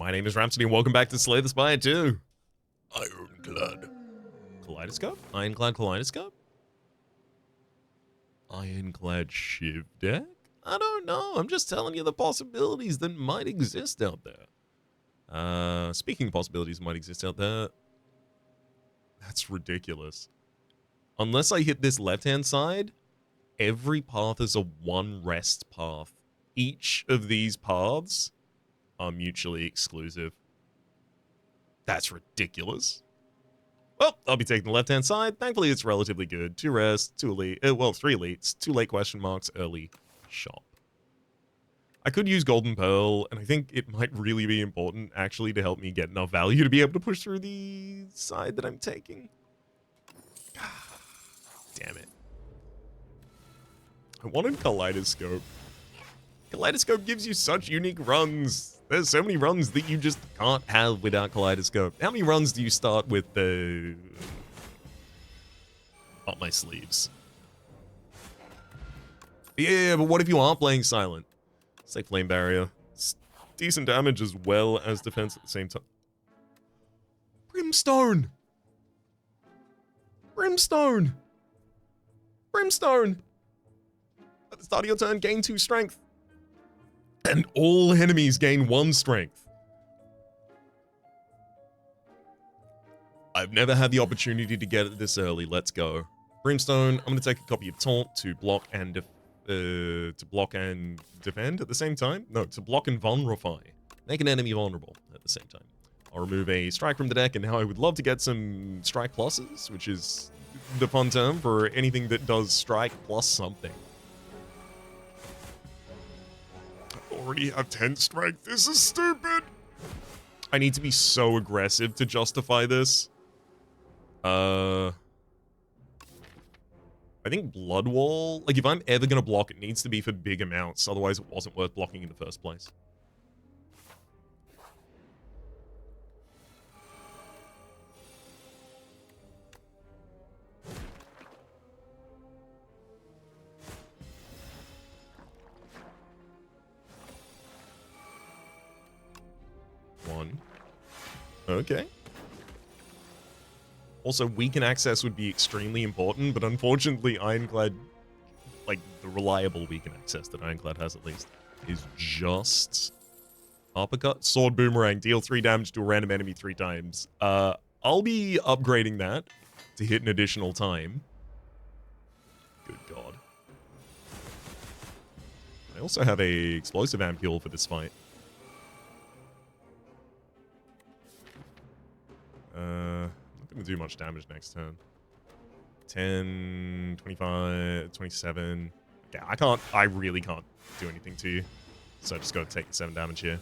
My name is Rhapsody and welcome back to Slay the Spire 2. Ironclad. Kaleidoscope? Ironclad Kaleidoscope? Ironclad Shiv deck? I don't know. I'm just telling you the possibilities that might exist out there. Speaking of possibilities that might exist out there, that's ridiculous. Unless I hit this left-hand side, every path is a one rest path. Each of these paths are mutually exclusive. That's ridiculous. Well, I'll be taking the left-hand side. Thankfully, it's relatively good. 2 rest, 2 elite, well, 3 elites, 2 late question marks, early shop. I could use Golden Pearl, and I think it might really be important, actually, to help me get enough value to be able to push through the side that I'm taking. Damn it. I wanted Kaleidoscope. Kaleidoscope gives you such unique runs. There's so many runs that you just can't have without Kaleidoscope. How many runs do you start with up my sleeves? Yeah, but what if you aren't playing Silent? It's like Flame Barrier. It's decent damage as well as defense at the same time. Brimstone! Brimstone! Brimstone! At the start of your turn, gain 2 strength. And all enemies gain 1 strength. I've never had the opportunity to get it this early. Let's go. Brimstone, I'm going to take a copy of Taunt to block and defend at the same time. No, to block and vulnerify. Make an enemy vulnerable at the same time. I'll remove a strike from the deck, and now I would love to get some strike pluses, which is the fun term for anything that does strike plus something. Already have 10 strength. This is stupid. I need to be so aggressive to justify this. I think Blood Wall, like if I'm ever going to block, it needs to be for big amounts. Otherwise, it wasn't worth blocking in the first place. Okay. Also, weaken access would be extremely important, but unfortunately, Ironclad, like the reliable weaken access that Ironclad has at least, is just uppercut. Sword Boomerang, deal 3 damage to a random enemy 3 times. I'll be upgrading that to hit an additional time. Good God. I also have a explosive ampule for this fight. Not gonna do much damage next turn. 10, 25, 27. Okay, I really can't do anything to you. So I just gotta take the 7 damage here.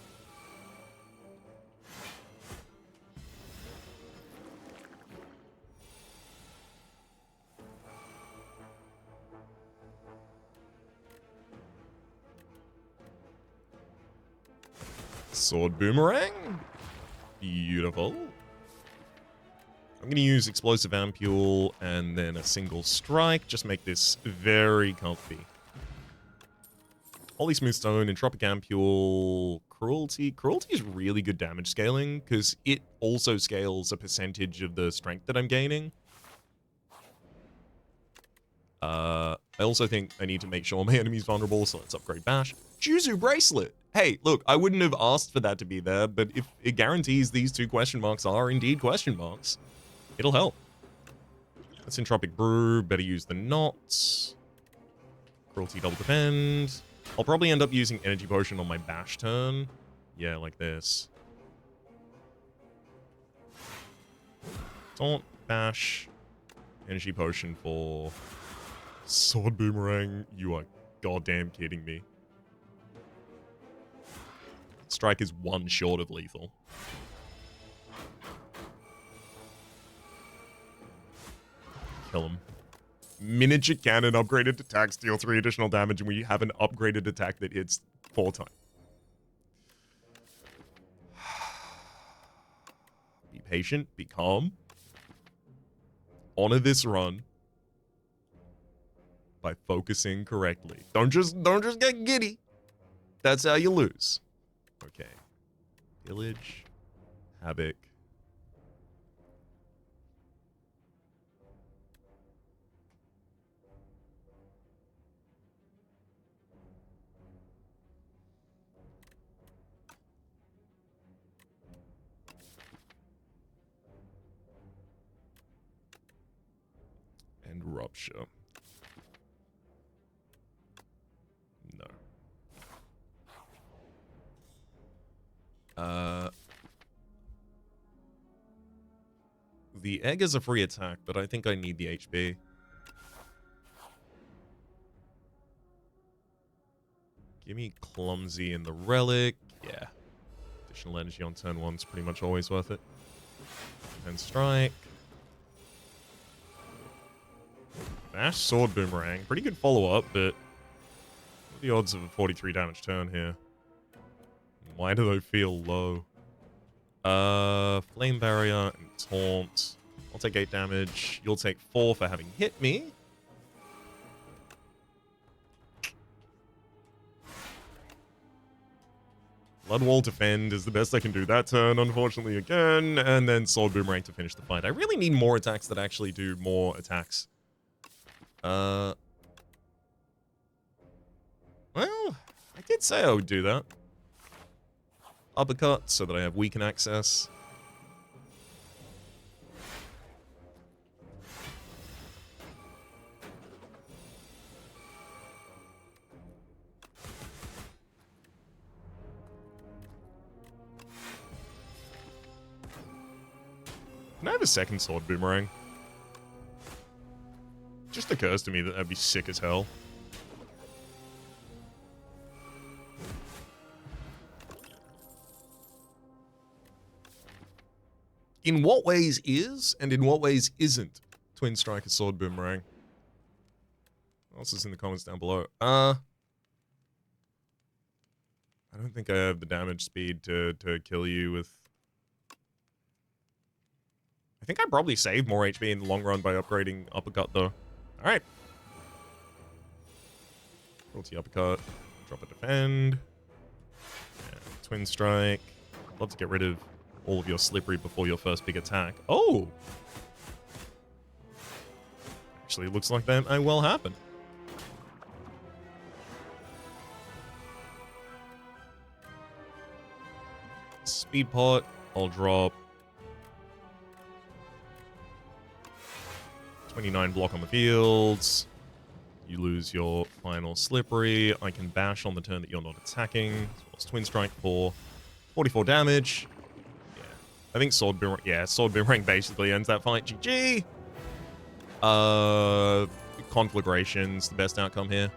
Sword Boomerang. Beautiful. I'm going to use Explosive Ampule and then a single strike. Just make this very comfy. Holy Smooth Stone, Entropic Ampule, Cruelty. Cruelty is really good damage scaling because it also scales a percentage of the strength that I'm gaining. I also think I need to make sure my enemy's vulnerable, so let's upgrade Bash. Juzu Bracelet! Hey, look, I wouldn't have asked for that to be there, but if it guarantees these 2 question marks are indeed question marks, it'll help. That's Entropic Brew. Better use the knots. Cruelty double defend. I'll probably end up using Energy Potion on my Bash turn. Yeah, like this. Taunt, Bash, Energy Potion for Sword Boomerang. You are goddamn kidding me. Strike is 1 short of lethal. Kill him. Miniature cannon upgraded attacks deal 3 additional damage, and we have an upgraded attack that hits 4 times. Be patient, be calm. Honor this run by focusing correctly. Don't just get giddy. That's how you lose. Okay. Village. Havoc. And Rupture. No. The egg is a free attack, but I think I need the HP. Give me Clumsy and the Relic. Yeah. Additional energy on turn 1's pretty much always worth it. And Strike. Bash, Sword, Boomerang. Pretty good follow-up, but what are the odds of a 43 damage turn here? Why do they feel low? Flame Barrier and Taunt. I'll take 8 damage. You'll take 4 for having hit me. Bloodwall Defend is the best I can do that turn, unfortunately, again. And then Sword Boomerang to finish the fight. I really need more attacks that actually do more attacks. Well, I did say I would do that. Uppercut so that I have weaken access. Can I have a second Sword Boomerang? Just occurs to me that that'd be sick as hell. In what ways is, and in what ways isn't Twin Strike a Sword Boomerang? What else is in the comments down below? I don't think I have the damage speed to kill you with... I think I probably save more HP in the long run by upgrading Uppercut, though. Alright. Cruelty Uppercut. Drop a Defend. And Twin Strike. Love to get rid of all of your Slippery before your first big attack. Oh! Actually, looks like that may well happen. Speed Pot. I'll drop 29 block on the fields. You lose your final Slippery. I can bash on the turn that you're not attacking. As well as Twin Strike for 44 damage. Yeah. I think Sword Boomerang... Yeah, Sword Boomerang basically ends that fight. GG! Conflagration's the best outcome here.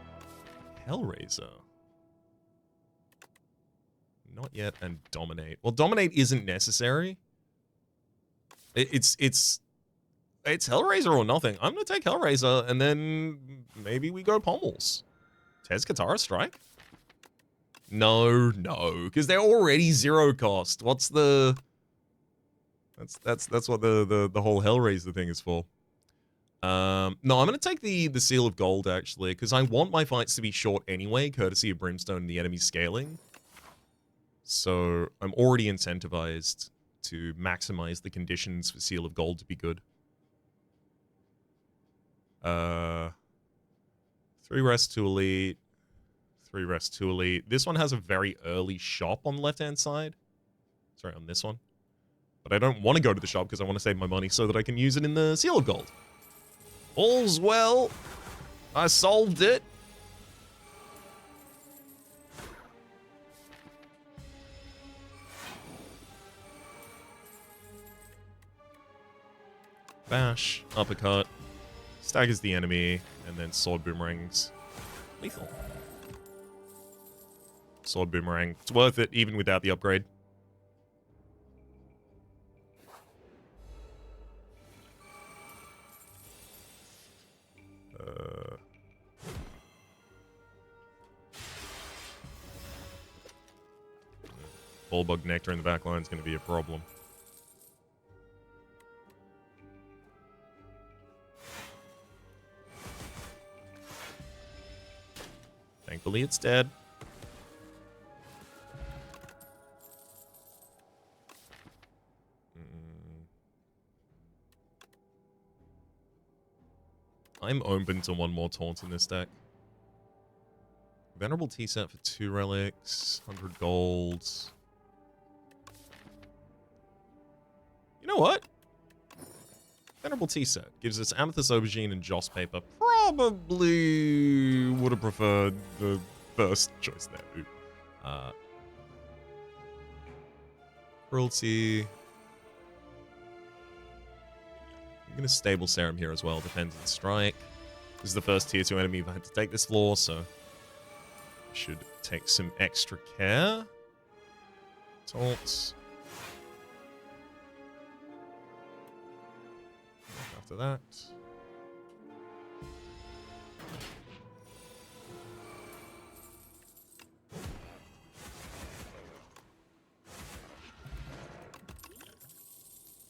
Hellraiser. Not yet, and Dominate. Well, Dominate isn't necessary. It's Hellraiser or nothing. I'm gonna take Hellraiser, and then maybe we go Pommels. Tez Katara Strike? No, because they're already 0 cost. What's the... That's what the whole Hellraiser thing is for. No, I'm gonna take the Seal of Gold, actually, because I want my fights to be short anyway, courtesy of Brimstone and the enemy scaling. So, I'm already incentivized to maximize the conditions for Seal of Gold to be good. 3 rest, 2 elite. 3 rest, 2 elite. This one has a very early shop on the left-hand side. Sorry, on this one. But I don't want to go to the shop because I want to save my money so that I can use it in the Seal of Gold. All's well. I solved it. Bash, uppercut, staggers the enemy, and then Sword Boomerangs. Lethal. Sword Boomerang. It's worth it, even without the upgrade. Bullbug Nectar in the back line is going to be a problem. Thankfully, it's dead. I'm open to one more taunt in this deck. Venerable Tea set for 2 relics, 100 gold. You know what? Venerable Tea set gives us Amethyst Aubergine and Joss paper. Probably would have preferred the first choice there. Ooh. Cruelty. I'm going to Stable Serum here as well. Defense and Strike. This is the first tier 2 enemy I've had to take this floor, so I should take some extra care. Taunts. After that.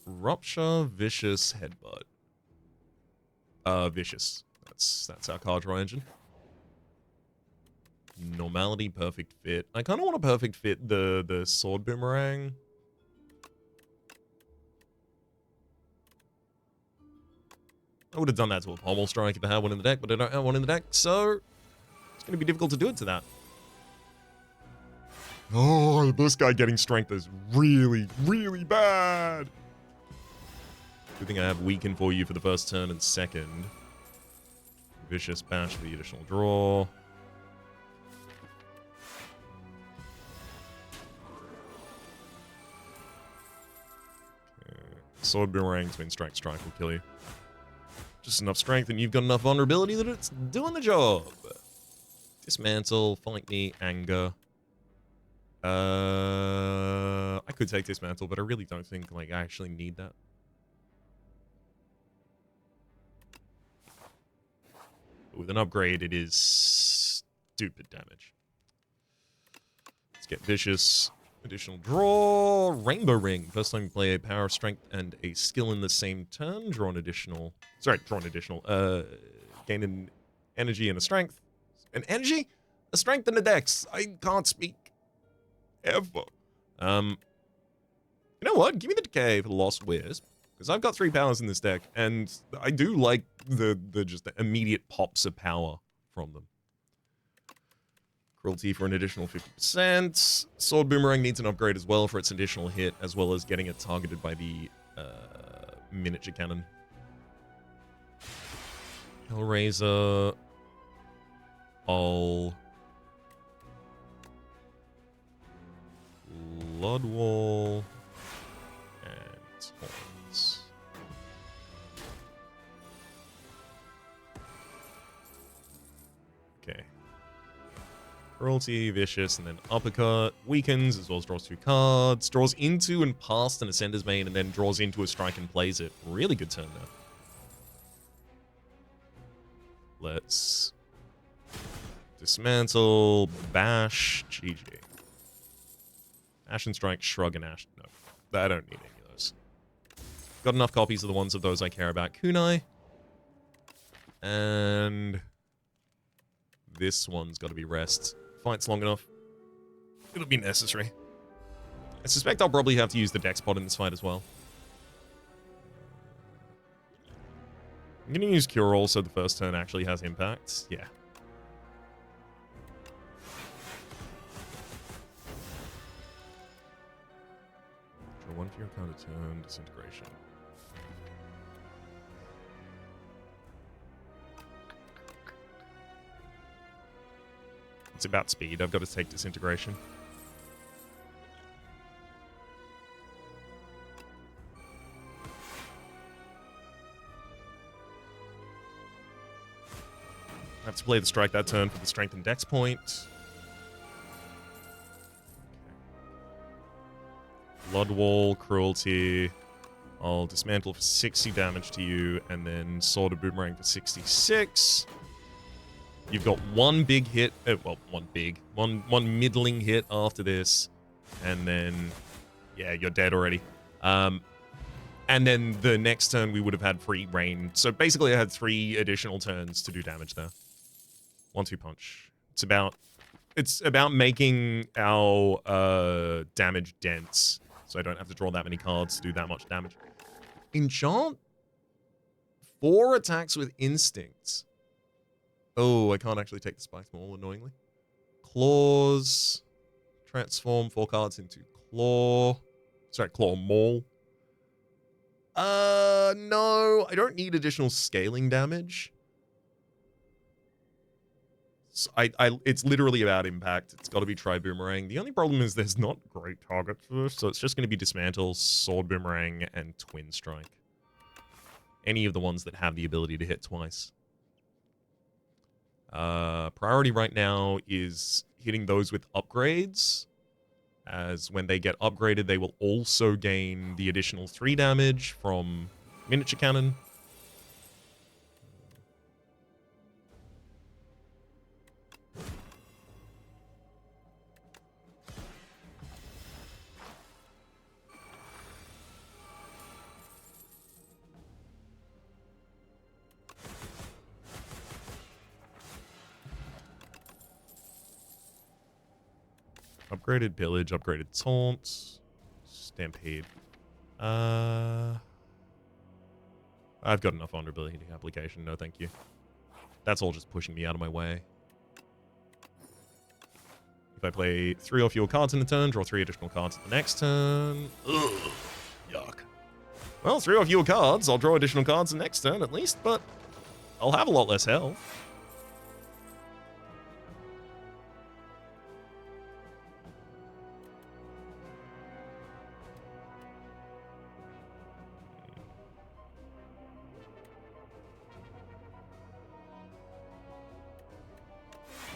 Rupture, Vicious, Headbutt. Vicious. That's our card draw engine. Normality, Perfect Fit. I kind of want to Perfect Fit the Sword Boomerang. I would have done that to a Pommel Strike if I had one in the deck, but I don't have one in the deck, so it's going to be difficult to do it to that. Oh, this guy getting strength is really, really bad. Good thing I have Weaken for you for the first turn and second. Vicious Bash for the additional draw. Okay. Sword Boomerang, Twin Strike, Strike will kill you. Just enough strength and you've got enough vulnerability that it's doing the job. Dismantle, Fight Me, Anger. I could take Dismantle, but I really don't think I actually need that. With an upgrade, it is stupid damage. Let's get Vicious. Additional draw. Rainbow Ring. First time you play a power, strength, and a skill in the same turn. Draw an additional. Sorry, draw an additional. Gain an energy and a strength. An energy? A strength and a dex. I can't speak. Ever. You know what? Give me the decay for the Lost Wisp. Because I've got 3 powers in this deck, and I do like the just the immediate pops of power from them. Cruelty for an additional 50%. Sword Boomerang needs an upgrade as well for its additional hit, as well as getting it targeted by the miniature cannon. Hellraiser. All. Bloodwall. And Horns. Okay. Cruelty, Vicious, and then Uppercut. Weakens, as well as draws 2 cards. Draws into and past an Ascender's Mane, and then draws into a strike and plays it. Really good turn there. Let's dismantle, bash, GG. Ash and Strike, Shrug, and Ash. No, I don't need any of those. Got enough copies of the ones of those I care about. Kunai. And this one's got to be rest. Fights long enough. It'll be necessary. I suspect I'll probably have to use the Dex pod in this fight as well. I'm going to use Cure All so the first turn actually has impact. Yeah. Draw 1 for your counter turn. Disintegration. It's about speed. I've got to take Disintegration. I have to play the strike that turn for the strength and dex point. Bloodwall, Cruelty. I'll dismantle for 60 damage to you, and then Sword of Boomerang for 66. You've got one big hit, well, one middling hit after this, and then, yeah, you're dead already. And then the next turn we would have had free reign. So basically I had 3 additional turns to do damage there. 1-2 punch. It's about making our damage dense, so I don't have to draw that many cards to do that much damage. Enchant 4 attacks with instinct. Oh, I can't actually take the Spike Maul, annoyingly. Claws. Transform 4 cards into Claw. Sorry, Claw Maul. No, I don't need additional scaling damage. So it's literally about impact. It's got to be Tri-Boomerang. The only problem is there's not great targets for this, so it's just going to be Dismantle, Sword Boomerang, and Twin Strike. Any of the ones that have the ability to hit twice. Priority right now is hitting those with upgrades, as when they get upgraded, they will also gain the additional 3 damage from Miniature Cannon. Upgraded Pillage, upgraded Taunt, Stampede. I've got enough vulnerability application, no thank you. That's all just pushing me out of my way. If I play 3 or fewer cards in a turn, draw 3 additional cards the next turn. Ugh, yuck. Well, 3 or fewer cards, I'll draw additional cards the next turn at least, but I'll have a lot less health.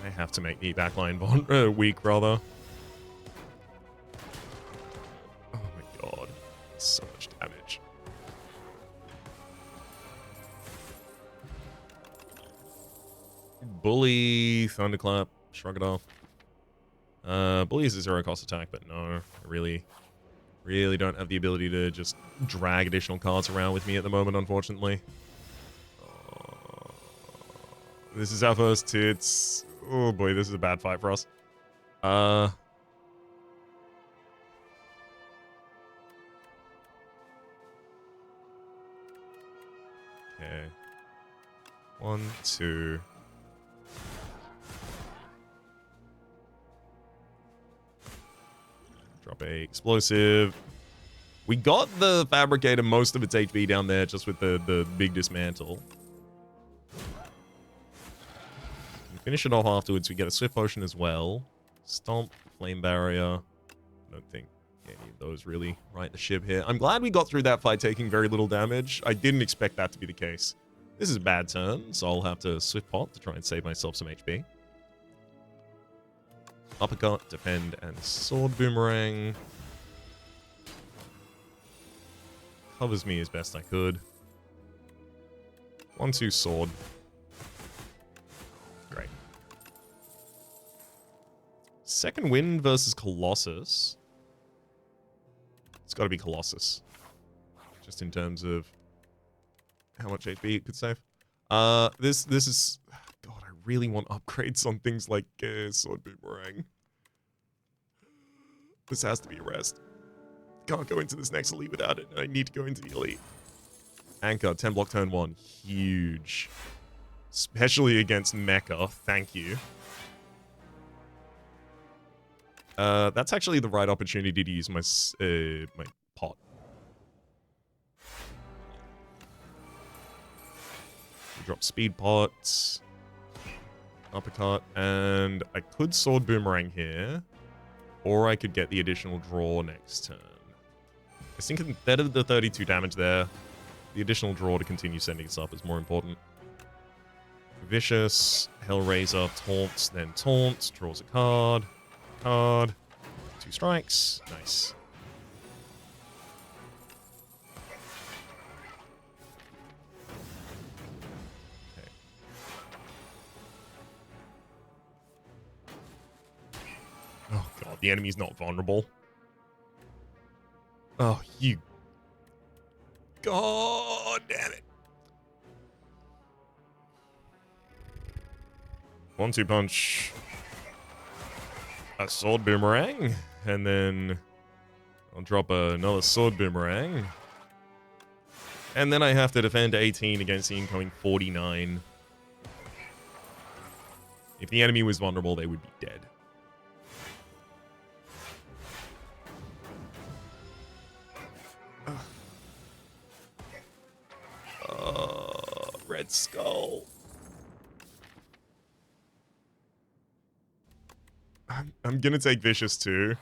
I have to make the backline weak, rather. Oh my god. So much damage. Bully, Thunderclap, shrug it off. Bully is a 0-cost attack, but no, I really don't have the ability to just drag additional cards around with me at the moment, unfortunately. This is our first tits. Oh boy, this is a bad fight for us. Okay. 1, 2. Drop a explosive. We got the Fabricator most of its HP down there just with the big dismantle. Finish it off afterwards. We get a Swift Potion as well. Stomp, Flame Barrier. I don't think any of those really right the ship here. I'm glad we got through that fight taking very little damage. I didn't expect that to be the case. This is a bad turn, so I'll have to Swift Pot to try and save myself some HP. Uppercut, Defend, and Sword Boomerang. Covers me as best I could. 1, 2, Sword. Great. Second Wind versus Colossus. It's got to be Colossus. Just in terms of how much HP it could save. This is... God, I really want upgrades on things like Sword Boomerang. This has to be a rest. Can't go into this next elite without it. I need to go into the elite. Anchor, 10 block turn 1. Huge. Especially against Mecha. Thank you. That's actually the right opportunity to use my my pot. Drop speed pot. Uppercut. And I could Sword Boomerang here. Or I could get the additional draw next turn. I think instead of the 32 damage there, the additional draw to continue sending us up is more important. Vicious, Hellraiser, taunts, then taunts, draws a card. 2 strikes. Nice. Okay. Oh god, the enemy's not vulnerable. Oh, you... God damn it. 1-2 punch. A Sword Boomerang. And then I'll drop another Sword Boomerang. And then I have to defend 18 against the incoming 49. If the enemy was vulnerable, they would be dead. Red Skull. I'm gonna take Vicious too.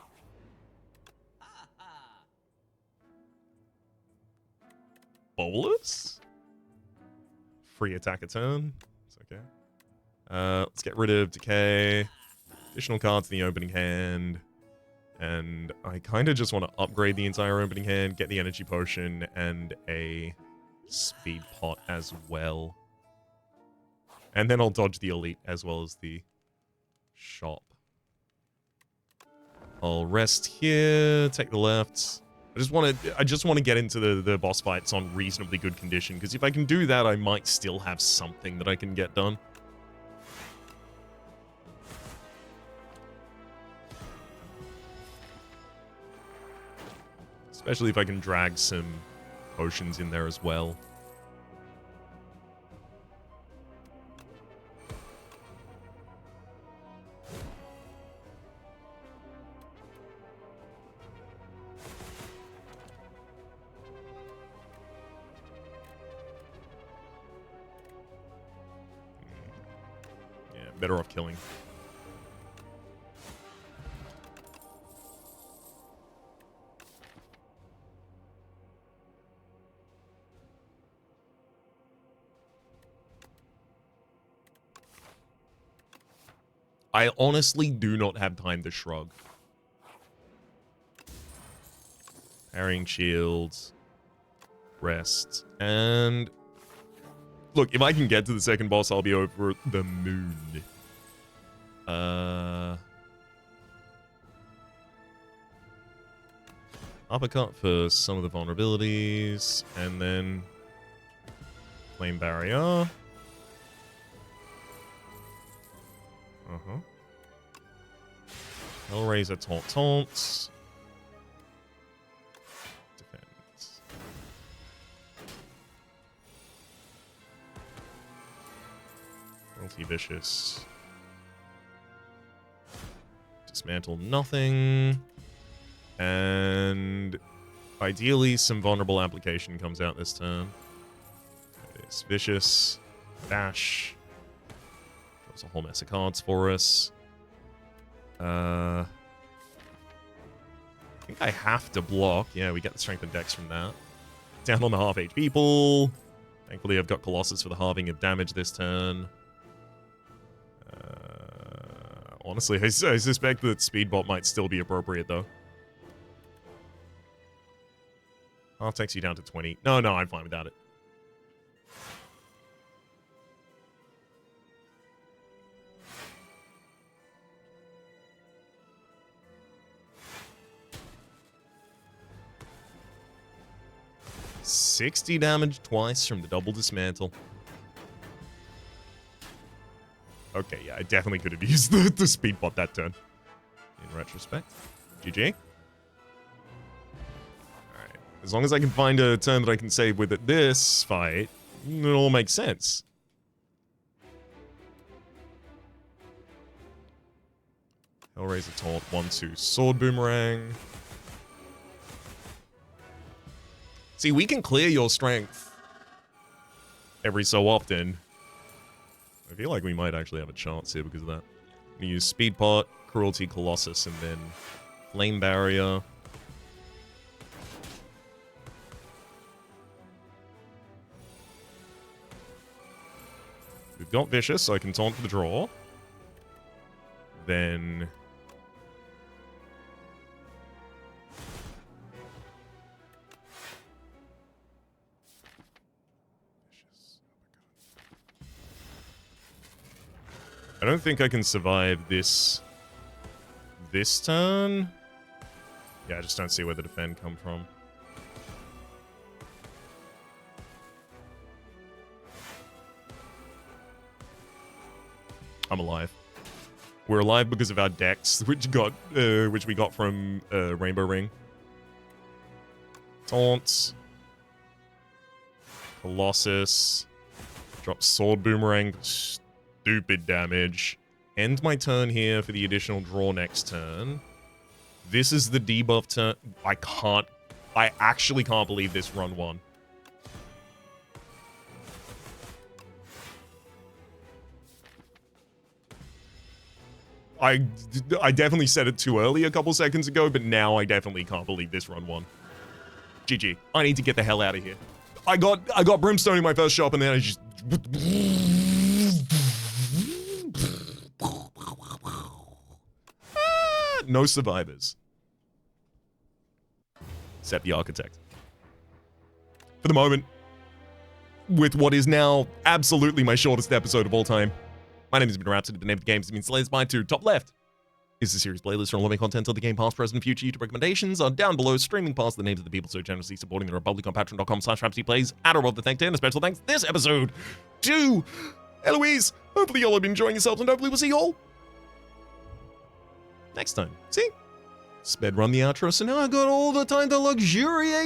Bolus? Free attack a turn. It's okay. Let's get rid of Decay. Additional cards in the opening hand. And I kind of just want to upgrade the entire opening hand, get the energy potion, and a speed pot as well. And then I'll dodge the elite as well as the shop. I'll rest here, take the left. I just want to get into the boss fights on reasonably good condition, because if I can do that, I might still have something that I can get done. Especially if I can drag some potions in there as well. Yeah, better off killing. I honestly do not have time to shrug. Parrying shields. Rest. And... look, if I can get to the second boss, I'll be over the moon. Uppercut for some of the vulnerabilities. And then... Flame Barrier. Hellraiser taunts. Defense. Multi-vicious. Dismantle nothing. And ideally some vulnerable application comes out this turn. It's vicious. Dash. There's a whole mess of cards for us. I think I have to block. Yeah, we get the strength and dex from that. Down on the half HP pool. Thankfully, I've got Colossus for the halving of damage this turn. Honestly, I suspect that Speedbot might still be appropriate, though. Half takes you down to 20. No, I'm fine without it. $60 damage twice from the double dismantle. Okay, yeah, I definitely could have used the speed bot that turn. In retrospect. GG. Alright. As long as I can find a turn that I can save with it this fight, it all makes sense. Hellraiser taunt, 1-2 sword boomerang. See, we can clear your strength every so often. I feel like we might actually have a chance here because of that. We use Speed Pot, Cruelty Colossus, and then Flame Barrier. We've got Vicious, so I can taunt for the draw. Then... I don't think I can survive this turn. Yeah, I just don't see where the defend come from. I'm alive. We're alive because of our decks, which we got from Rainbow Ring. Taunts. Colossus. Drop Sword Boomerang. Stupid damage. End my turn here for the additional draw next turn. This is the debuff turn. I actually can't believe this run won. I definitely said it too early a couple seconds ago, but now I definitely can't believe this run won. GG. I need to get the hell out of here. I got Brimstone in my first shop, and then I just... No survivors. Except the Architect. For the moment, with what is now absolutely my shortest episode of all time. My name has been Rhapsody. The name of the game has been Slayers by 2. Top left is the series playlist for all living content of the game, past, present, future. YouTube recommendations are down below, streaming past the names of the people so generously supporting the Republic on patreon.com/RhapsodyPlays. At or above the thank you, and a special thanks this episode to Eloise. Hopefully y'all have been enjoying yourselves, and hopefully we'll see y'all next time. See? Sped run the outro, so now I got all the time to luxuriate.